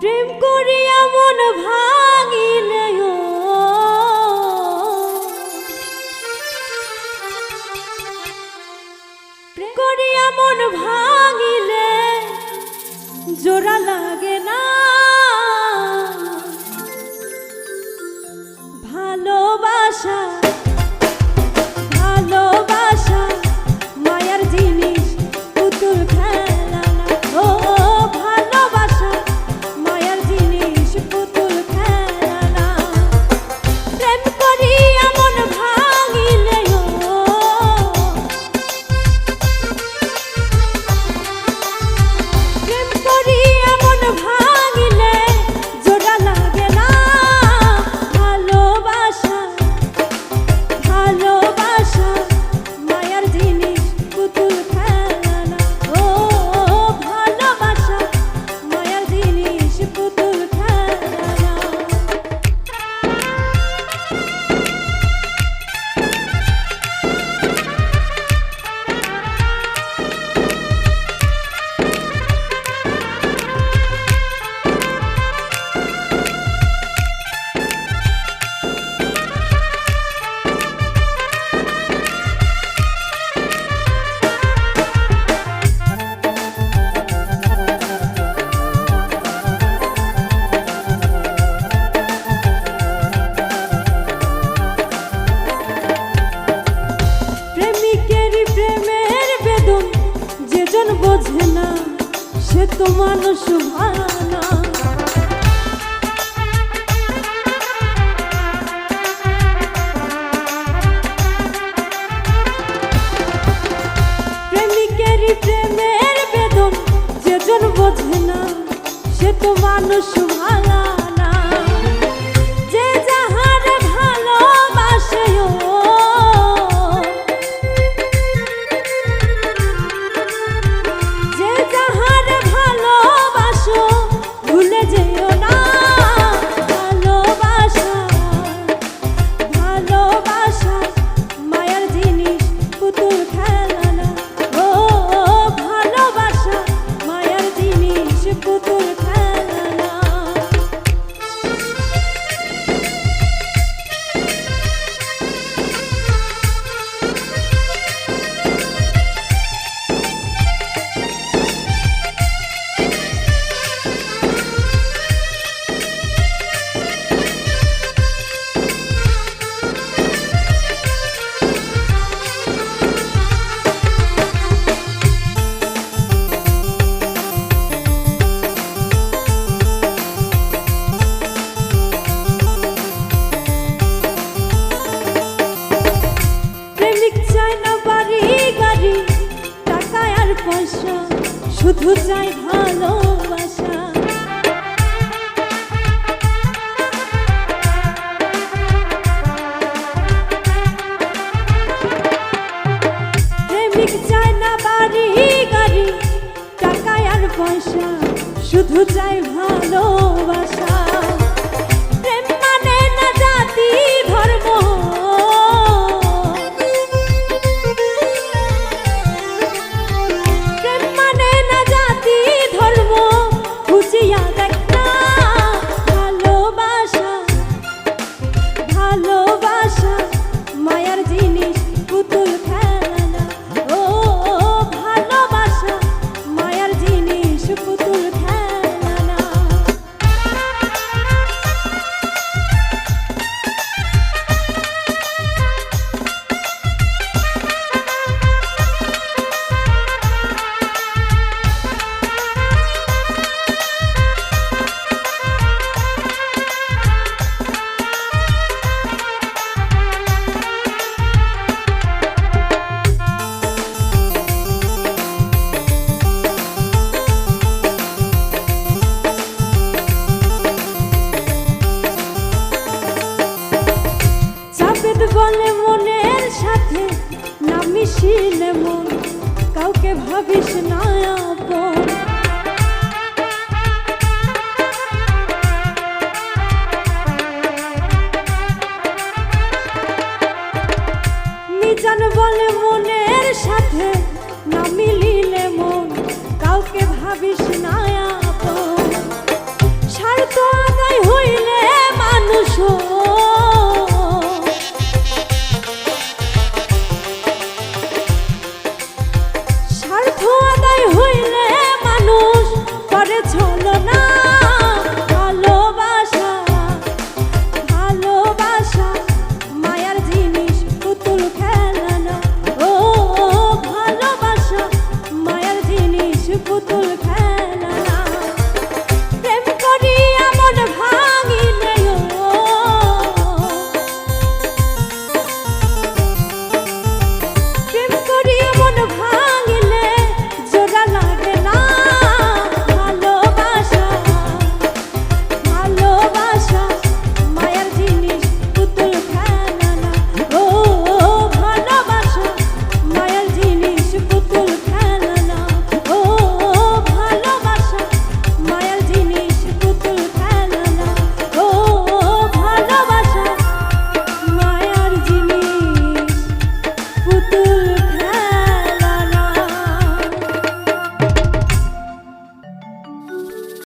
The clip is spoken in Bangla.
প্রেম করিয়া মন ভাঙিলে প্রেম করিয়া মন ভাঙিলে জোড়া লাগে না ভালোবাসা ভালোবাসা মায়ার জিনিস পুতুল খেলা না ও ভালোবাসা মায়ার জিনিস পুতুল খেলা না প্রেম করিয়া মন ভাঙিলে প্রেম করিয়া মন ভাঙিলে জোড়া লাগে না ভালোবাসা ভালোবাসা মায়ার জিনিস পুতুল খেলা না ও ভালোবাসা মায়ার জিনিস পুতুল খেলা না বোঝে না সে তো মানুষ ভানা প্রেমিকেরই প্রেমের বেদন যেজন বোঝে না সে তো মানুষ ভালা না যে যাহার ভালোবাসে পয়সা শুধু চাই ভালোবাসা প্রেমিক চায় না বাড়ি গাড়ি টাকা আর পয়সা শুধু চাই ভালোবাসা প্রেম মানে না জাতি ধর্ম ভালোবাসা মায়ার জিনিস পুতুল খেলা না ও ভালোবাসা মায়ার জিনিস পুতুল খেলা না বলে মনের সাথে না মিশিলে মন কাউকে ভাবিস না